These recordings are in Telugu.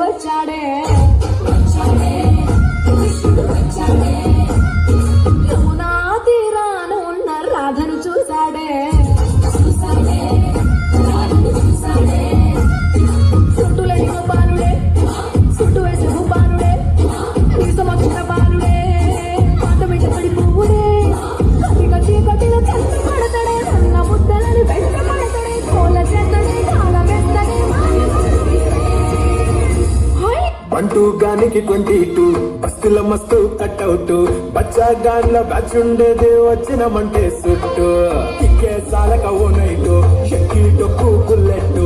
వచ్చాడే యమునా తీరాన ఉన్న రాధను చూశాడే చుట్టూలేని బాలుడే చుట్టూ వేసే బాలుడే నీసమొచ్చిన బాలుడే పాట బిడ్డ పడి పువ్వుడే కటిక చీకటిలో చెత్త పడతాడే అన్న ముద్దలని వెంట పడతాడే కోల చేతడే కాల వెత్తడే బంటూ గానికి 22 బస్తుల మస్తు కట్అవుట్ బచ్చా గాన్ల బ్యాచ్ ఉండేది వచ్చినమంటే సుట్టు కిక్కే సాలక ఓ నైటు షక్కి టొక్కు బుల్లెట్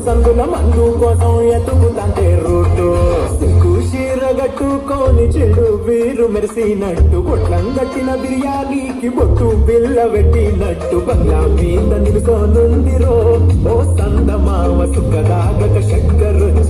సందుల మందు కోసం ఎతుకుతాంటే రూటు సిగ్గు చీరగట్టుకొని చెడు వీరు మెరిసినట్టు పొట్లం కట్టిన బిర్యానీకి బొట్టు బిల్ల పెట్టినట్టు బంగ్లా మీద నిలుకోనుందిరో ఓ సందమామ సుఖదాగక చక్కరొచ్చి